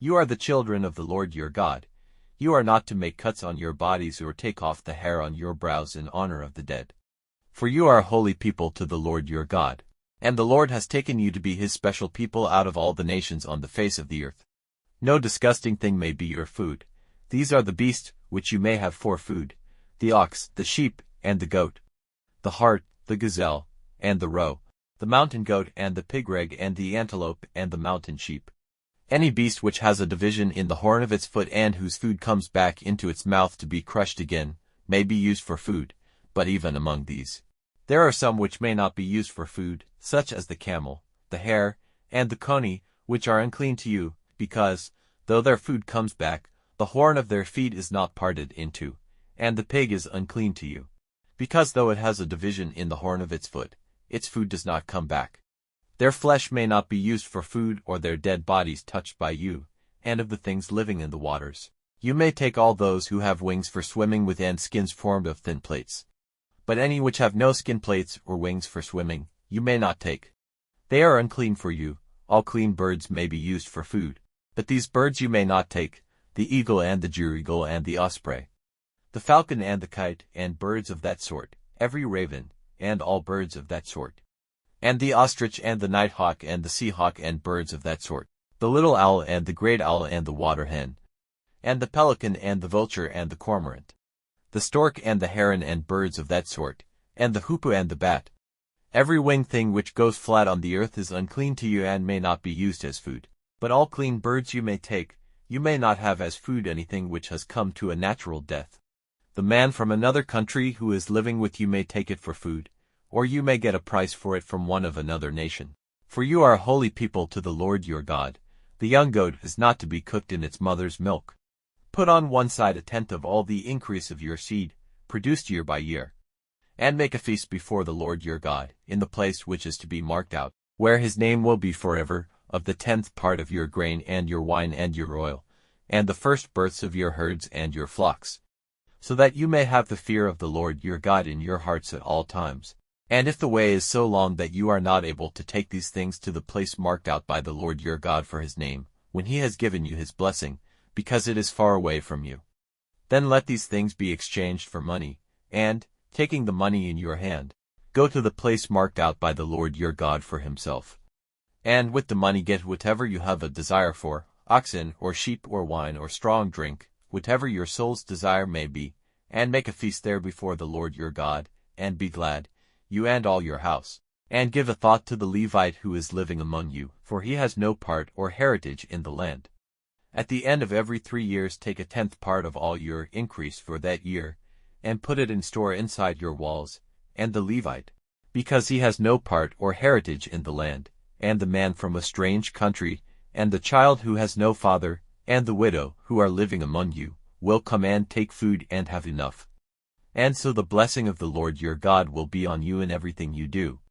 You are the children of the Lord your God. You are not to make cuts on your bodies or take off the hair on your brows in honor of the dead. For you are a holy people to the Lord your God. And the Lord has taken you to be his special people out of all the nations on the face of the earth. No disgusting thing may be your food. These are the beasts which you may have for food: the ox, the sheep, and the goat, the hart, the gazelle, and the roe, the mountain goat and the pig-reg and the antelope and the mountain sheep. Any beast which has a division in the horn of its foot and whose food comes back into its mouth to be crushed again, may be used for food, but even among these, there are some which may not be used for food, such as the camel, the hare, and the coney, which are unclean to you, because, though their food comes back, the horn of their feet is not parted in two, and the pig is unclean to you, because though it has a division in the horn of its foot, its food does not come back. Their flesh may not be used for food or their dead bodies touched by you, and of the things living in the waters. You may take all those who have wings for swimming with and skins formed of thin plates. But any which have no skin plates or wings for swimming, you may not take. They are unclean for you. All clean birds may be used for food. But these birds you may not take: the eagle and the jereagle and the osprey, the falcon and the kite, and birds of that sort, every raven, and all birds of that sort, and the ostrich and the nighthawk and the sea-hawk and birds of that sort, the little owl and the great owl and the water hen, and the pelican and the vulture and the cormorant, the stork and the heron and birds of that sort, and the hoopoe and the bat. Every winged thing which goes flat on the earth is unclean to you and may not be used as food. But all clean birds you may take. You may not have as food anything which has come to a natural death. The man from another country who is living with you may take it for food, or you may get a price for it from one of another nation. For you are a holy people to the Lord your God. The young goat is not to be cooked in its mother's milk. Put on one side a tenth of all the increase of your seed, produced year by year, and make a feast before the Lord your God, in the place which is to be marked out, where his name will be forever, of the 10th part of your grain and your wine and your oil, and the first births of your herds and your flocks, so that you may have the fear of the Lord your God in your hearts at all times. And if the way is so long that you are not able to take these things to the place marked out by the Lord your God for his name, when he has given you his blessing, because it is far away from you, then let these things be exchanged for money, and, taking the money in your hand, go to the place marked out by the Lord your God for himself. And with the money get whatever you have a desire for, oxen or sheep or wine or strong drink, whatever your soul's desire may be, and make a feast there before the Lord your God, and be glad, you and all your house. And give a thought to the Levite who is living among you, for he has no part or heritage in the land. At the end of every 3 years take a 10th part of all your increase for that year, and put it in store inside your walls. And the Levite, because he has no part or heritage in the land, and the man from a strange country, and the child who has no father, and the widow who are living among you, will come and take food and have enough. And so the blessing of the Lord your God will be on you in everything you do.